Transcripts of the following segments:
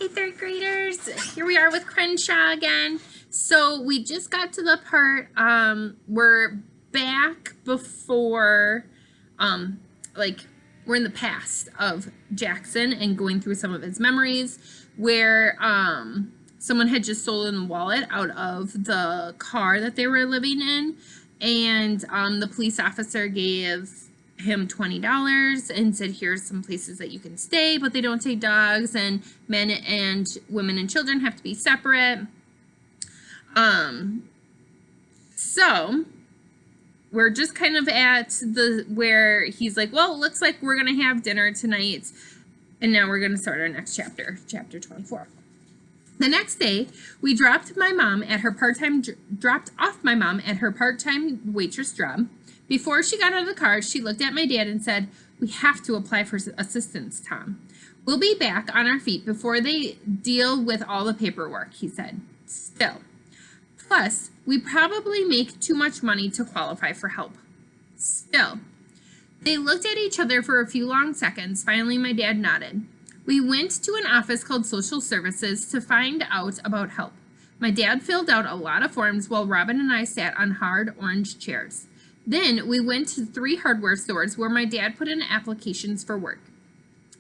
Hey, third graders, here we are with Crenshaw again. So we just got to the part, we're back before, we're in the past of Jackson and going through some of his memories where, someone had just stolen a wallet out of the car that they were living in, and, the police officer gave him $20 and said, here's some places that you can stay, but they don't take dogs, and men and women and children have to be separate. So we're just kind of at the where he's like, well, it looks like we're gonna have dinner tonight, and now we're gonna start our next chapter, chapter 24. The next day, we dropped off my mom at her part-time waitress job. Before she got out of the car, she looked at my dad and said, we have to apply for assistance, Tom. We'll be back on our feet before they deal with all the paperwork, he said. Still. Plus, we probably make too much money to qualify for help. Still. They looked at each other for a few long seconds. Finally, my dad nodded. We went to an office called Social Services to find out about help. My dad filled out a lot of forms while Robin and I sat on hard orange chairs. Then we went to 3 hardware stores where my dad put in applications for work.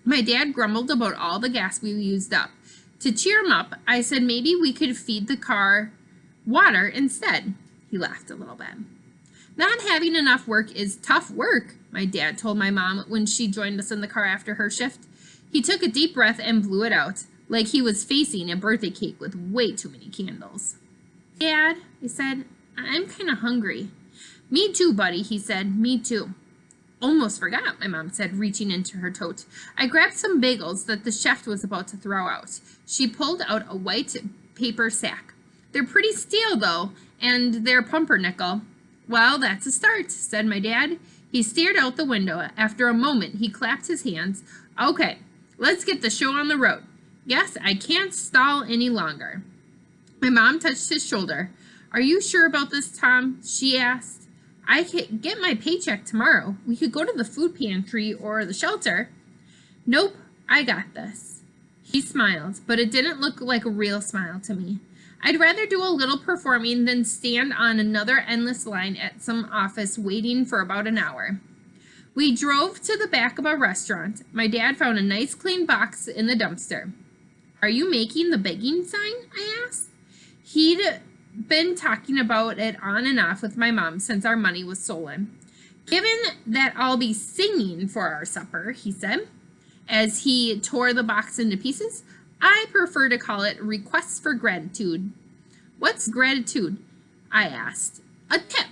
My dad grumbled about all the gas we used up. To cheer him up, I said maybe we could feed the car water instead. He laughed a little bit. Not having enough work is tough work, my dad told my mom when she joined us in the car after her shift. He took a deep breath and blew it out, like he was facing a birthday cake with way too many candles. Dad, I said, I'm kind of hungry. Me too, buddy, he said. Me too. Almost forgot, my mom said, reaching into her tote. I grabbed some bagels that the chef was about to throw out. She pulled out a white paper sack. They're pretty stale, though, and they're pumpernickel. Well, that's a start, said my dad. He stared out the window. After a moment, he clapped his hands. Okay, let's get the show on the road. Yes, I can't stall any longer. My mom touched his shoulder. Are you sure about this, Tom? She asked. I can get my paycheck tomorrow. We could go to the food pantry or the shelter. Nope, I got this. He smiled, but it didn't look like a real smile to me. I'd rather do a little performing than stand on another endless line at some office waiting for about an hour. We drove to the back of a restaurant. My dad found a nice clean box in the dumpster. Are you making the begging sign? I asked. He'd been talking about it on and off with my mom since our money was stolen. Given that I'll be singing for our supper, he said, as he tore the box into pieces, I prefer to call it requests for gratitude. What's gratitude? I asked. A tip.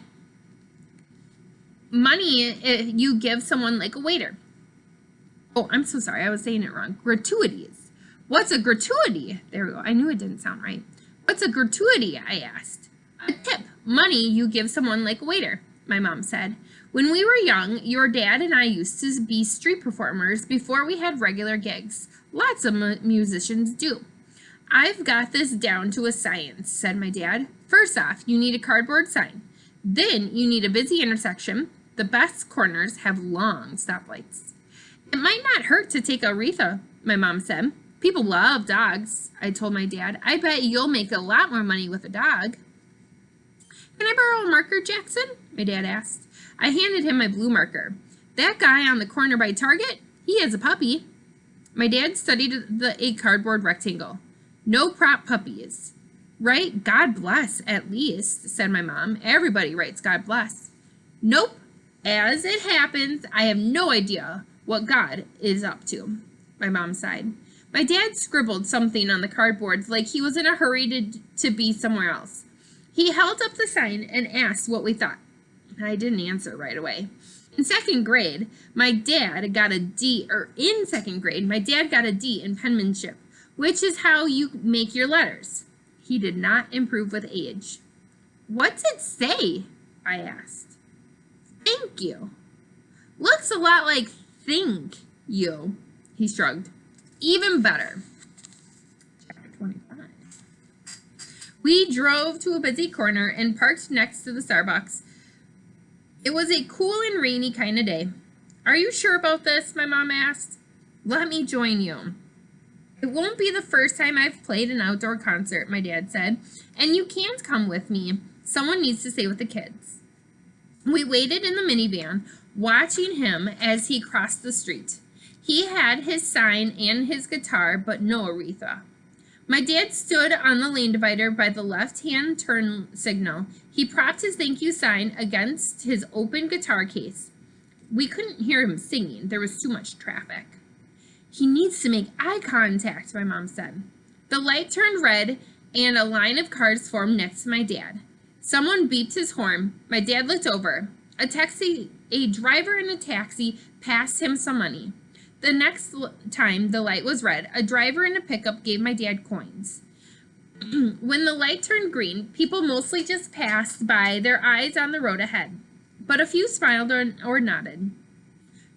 Money you give someone like a waiter. Oh, I'm so sorry. I was saying it wrong. Gratuities. What's a gratuity? There we go. I knew it didn't sound right. What's a gratuity? I asked. A tip. Money you give someone like a waiter, my mom said. When we were young, your dad and I used to be street performers before we had regular gigs. Lots of musicians do. I've got this down to a science, said my dad. First off, you need a cardboard sign. Then you need a busy intersection. The best corners have long stoplights. It might not hurt to take Aretha, my mom said. People love dogs, I told my dad. I bet you'll make a lot more money with a dog. Can I borrow a marker, Jackson? My dad asked. I handed him my blue marker. That guy on the corner by Target, he has a puppy. My dad studied a cardboard rectangle. No prop puppies. Write God bless, at least, said my mom. Everybody writes God bless. Nope. As it happens, I have no idea what God is up to, my mom sighed. My dad scribbled something on the cardboard like he was in a hurry to be somewhere else. He held up the sign and asked what we thought. I didn't answer right away. In second grade, my dad got a D in penmanship, which is how you make your letters. He did not improve with age. What's it say? I asked. Thank you. Looks a lot like think you, he shrugged. Even better. Chapter 25. We drove to a busy corner and parked next to the Starbucks. It was a cool and rainy kind of day. Are you sure about this? My mom asked. Let me join you. It won't be the first time I've played an outdoor concert, my dad said, and you can't come with me. Someone needs to stay with the kids. We waited in the minivan, watching him as he crossed the street. He had his sign and his guitar, but no Aretha. My dad stood on the lane divider by the left-hand turn signal. He propped his thank you sign against his open guitar case. We couldn't hear him singing. There was too much traffic. He needs to make eye contact, my mom said. The light turned red, and a line of cars formed next to my dad. Someone beeped his horn. My dad looked over. A driver in a taxi passed him some money. The next time the light was red, a driver in a pickup gave my dad coins. When the light turned green, people mostly just passed by, their eyes on the road ahead. But a few smiled or nodded.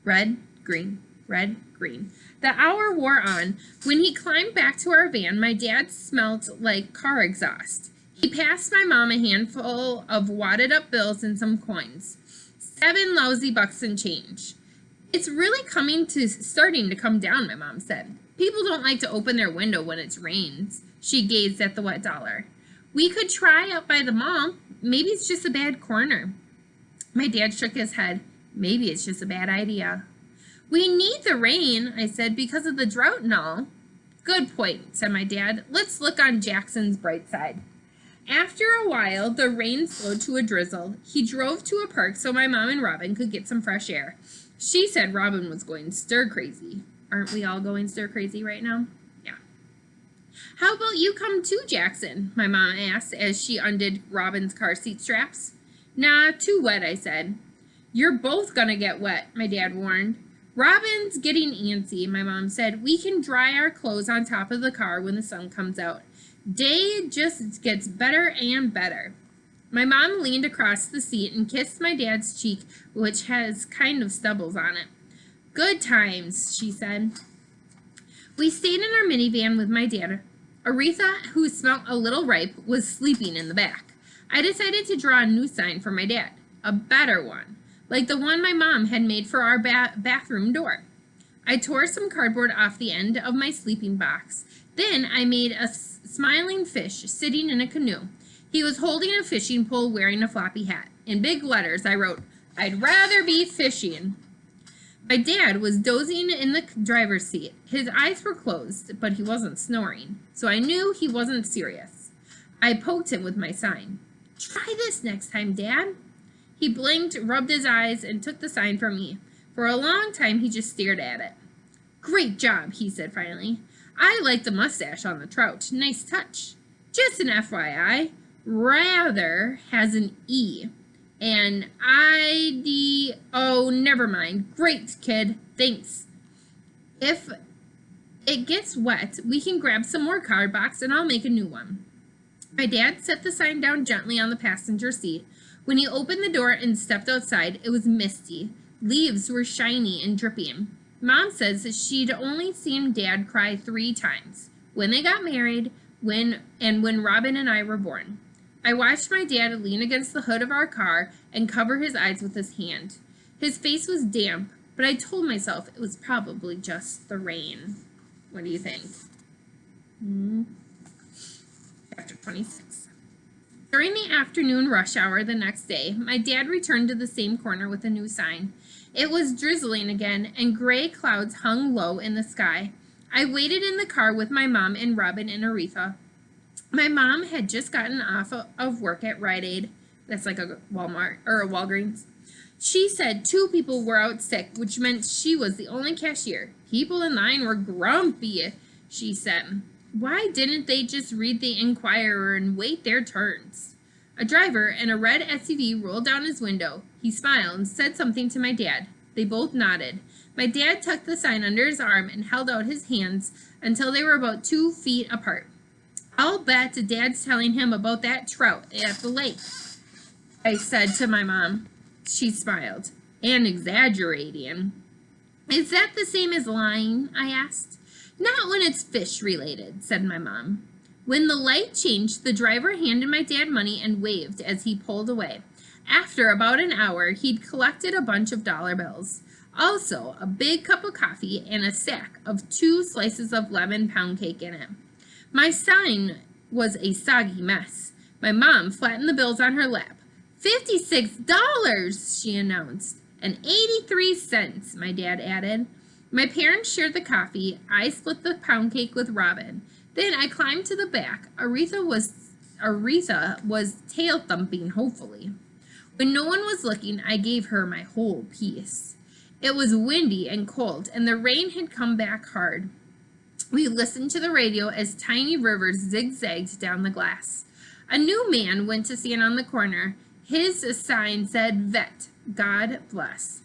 Red, green, red, green. The hour wore on. When he climbed back to our van, my dad smelled like car exhaust. He passed my mom a handful of wadded up bills and some coins. 7 lousy bucks and change. It's really starting to come down, my mom said. People don't like to open their window when it rains. She gazed at the wet dollar. We could try up by the mall. Maybe it's just a bad corner. My dad shook his head. Maybe it's just a bad idea. We need the rain, I said, because of the drought and all. Good point, said my dad. Let's look on Jackson's bright side. After a while, the rain slowed to a drizzle. He drove to a park so my mom and Robin could get some fresh air. She said Robin was going stir crazy. Aren't we all going stir crazy right now? Yeah. How about you come too, Jackson? My mom asked as she undid Robin's car seat straps. Nah, too wet, I said. You're both gonna get wet, my dad warned. Robin's getting antsy, my mom said. We can dry our clothes on top of the car when the sun comes out. Day just gets better and better. My mom leaned across the seat and kissed my dad's cheek, which has kind of stubbles on it. Good times, she said. We stayed in our minivan with my dad. Aretha, who smelled a little ripe, was sleeping in the back. I decided to draw a new sign for my dad, a better one, like the one my mom had made for our bathroom door. I tore some cardboard off the end of my sleeping box. Then I made a smiling fish sitting in a canoe. He was holding a fishing pole wearing a floppy hat. In big letters, I wrote, I'd rather be fishing. My dad was dozing in the driver's seat. His eyes were closed, but he wasn't snoring, so I knew he wasn't serious. I poked him with my sign. Try this next time, Dad. He blinked, rubbed his eyes, and took the sign from me. For a long time, he just stared at it. Great job, he said finally. I like the mustache on the trout. Nice touch. Just an FYI. Rather has an E. And ID. Oh, never mind. Great, kid. Thanks. If it gets wet, we can grab some more card box and I'll make a new one. My dad set the sign down gently on the passenger seat. When he opened the door and stepped outside, it was misty. Leaves were shiny and dripping. Mom says that she'd only seen Dad cry 3 times. When they got married, when Robin and I were born. I watched my dad lean against the hood of our car and cover his eyes with his hand. His face was damp, but I told myself it was probably just the rain. What do you think? Chapter 26. During the afternoon rush hour the next day, my dad returned to the same corner with a new sign. It was drizzling again, and gray clouds hung low in the sky. I waited in the car with my mom and Robin and Aretha. My mom had just gotten off of work at Rite Aid. That's like a Walmart or a Walgreens. She said 2 people were out sick, which meant she was the only cashier. People in line were grumpy, she said. Why didn't they just read the Inquirer and wait their turns? A driver in a red SUV rolled down his window. He smiled and said something to my dad. They both nodded. My dad tucked the sign under his arm and held out his hands until they were about 2 feet apart. I'll bet Dad's telling him about that trout at the lake, I said to my mom. She smiled. And exaggerating. Is that the same as lying? I asked. Not when it's fish related, said my mom. When the light changed, the driver handed my dad money and waved as he pulled away. After about an hour, he'd collected a bunch of dollar bills. Also, a big cup of coffee and a sack of 2 slices of lemon pound cake in it. My sign was a soggy mess. My mom flattened the bills on her lap. $56, she announced. And 83 cents, my dad added. My parents shared the coffee. I split the pound cake with Robin. Then I climbed to the back. Aretha was tail thumping, hopefully. When no one was looking, I gave her my whole piece. It was windy and cold, and the rain had come back hard. We listened to the radio as tiny rivers zigzagged down the glass. A new man went to stand on the corner. His sign said, "Vet, God bless."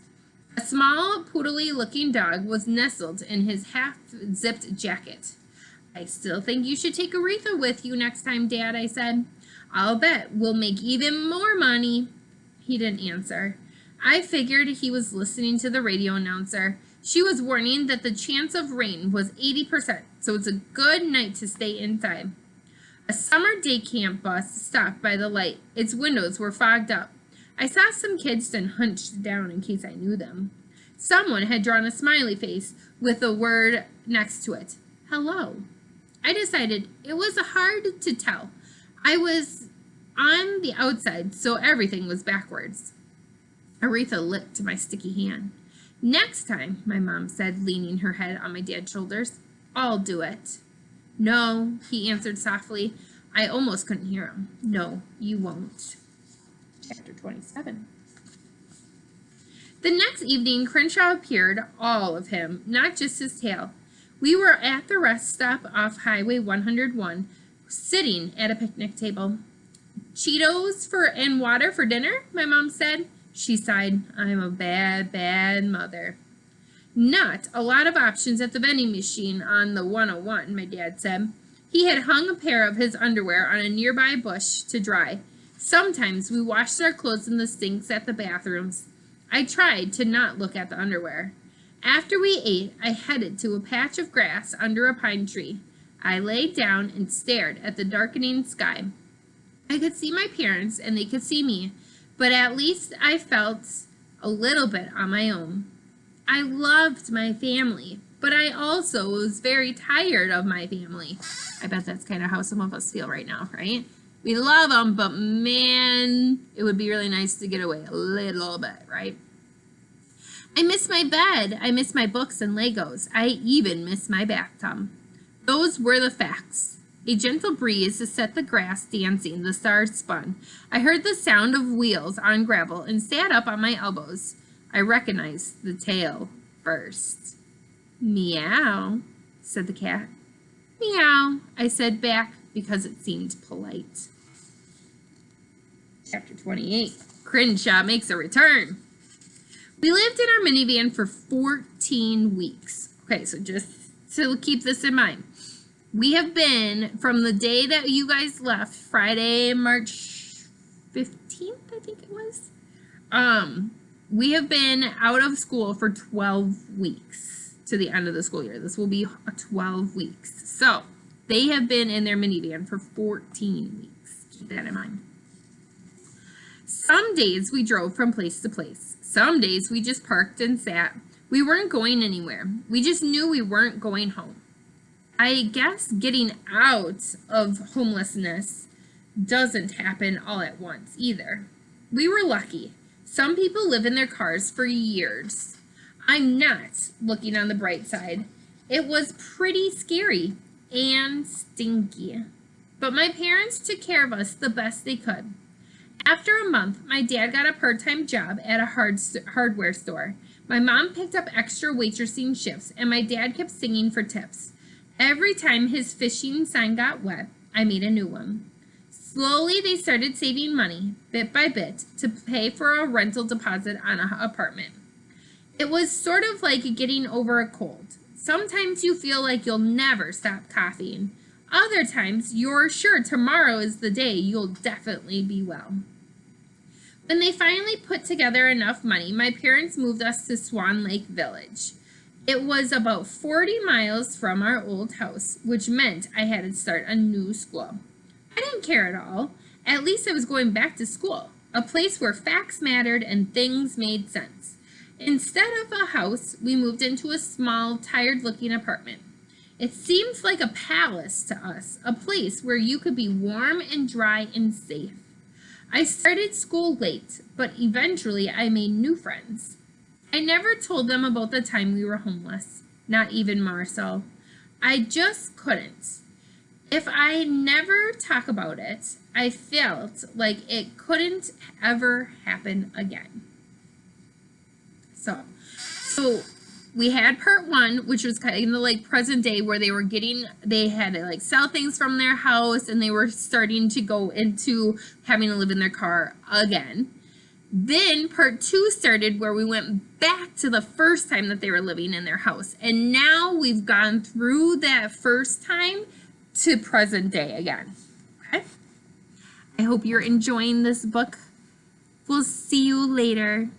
A small, poodly-looking dog was nestled in his half-zipped jacket. "I still think you should take Aretha with you next time, Dad," I said. "I'll bet we'll make even more money." He didn't answer. I figured he was listening to the radio announcer. She was warning that the chance of rain was 80%, so it's a good night to stay inside. A summer day camp bus stopped by the light. Its windows were fogged up. I saw some kids stand hunched down in case I knew them. Someone had drawn a smiley face with a word next to it, "Hello." I decided it was hard to tell. I was on the outside, so everything was backwards. Aretha licked my sticky hand. "Next time," my mom said, leaning her head on my dad's shoulders, "I'll do it." "No," he answered softly. I almost couldn't hear him. "No, you won't." Chapter 27. The next evening, Crenshaw appeared, all of him, not just his tail. We were at the rest stop off Highway 101, sitting at a picnic table. "Cheetos and water for dinner?" my mom said. She sighed. "I'm a bad, bad mother." "Not a lot of options at the vending machine on the 101, my dad said. He had hung a pair of his underwear on a nearby bush to dry. Sometimes we washed our clothes in the sinks at the bathrooms. I tried to not look at the underwear. After we ate, I headed to a patch of grass under a pine tree. I laid down and stared at the darkening sky. I could see my parents and they could see me, but at least I felt a little bit on my own. I loved my family, but I also was very tired of my family. I bet that's kind of how some of us feel right now, right? We love them, but man, it would be really nice to get away a little bit, right? I miss my bed. I miss my books and Legos. I even miss my bathtub. Those were the facts. A gentle breeze set the grass dancing. The stars spun. I heard the sound of wheels on gravel and sat up on my elbows. I recognized the tail first. "Meow," said the cat. "Meow," I said back because it seemed polite. Chapter 28. Crenshaw makes a return. We lived in our minivan for 14 weeks. Okay, so just to keep this in mind, we have been, from the day that you guys left, Friday, March 15th, I think it was, we have been out of school for 12 weeks to the end of the school year. This will be 12 weeks. So they have been in their minivan for 14 weeks. Keep that in mind. Some days we drove from place to place. Some days we just parked and sat. We weren't going anywhere. We just knew we weren't going home. I guess getting out of homelessness doesn't happen all at once either. We were lucky. Some people live in their cars for years. I'm not looking on the bright side. It was pretty scary and stinky. But my parents took care of us the best they could. After a month, my dad got a part-time job at a hardware store. My mom picked up extra waitressing shifts, and my dad kept singing for tips. Every time his fishing sign got wet, I made a new one. Slowly, they started saving money, bit by bit, to pay for a rental deposit on an apartment. It was sort of like getting over a cold. Sometimes you feel like you'll never stop coughing. Other times, you're sure tomorrow is the day you'll definitely be well. When they finally put together enough money, my parents moved us to Swan Lake Village. It was about 40 miles from our old house, which meant I had to start a new school. I didn't care at all. At least I was going back to school, a place where facts mattered and things made sense. Instead of a house, we moved into a small, tired-looking apartment. It seemed like a palace to us, a place where you could be warm and dry and safe. I started school late, but eventually I made new friends. I never told them about the time we were homeless, not even Marcel. I just couldn't. If I never talk about it, I felt like it couldn't ever happen again. So we had part one, which was kind of like present day, where they had to like sell things from their house and they were starting to go into having to live in their car again. Then part two started, where we went back to the first time that they were living in their house. And now we've gone through that first time to present day again. Okay? I hope you're enjoying this book. We'll see you later.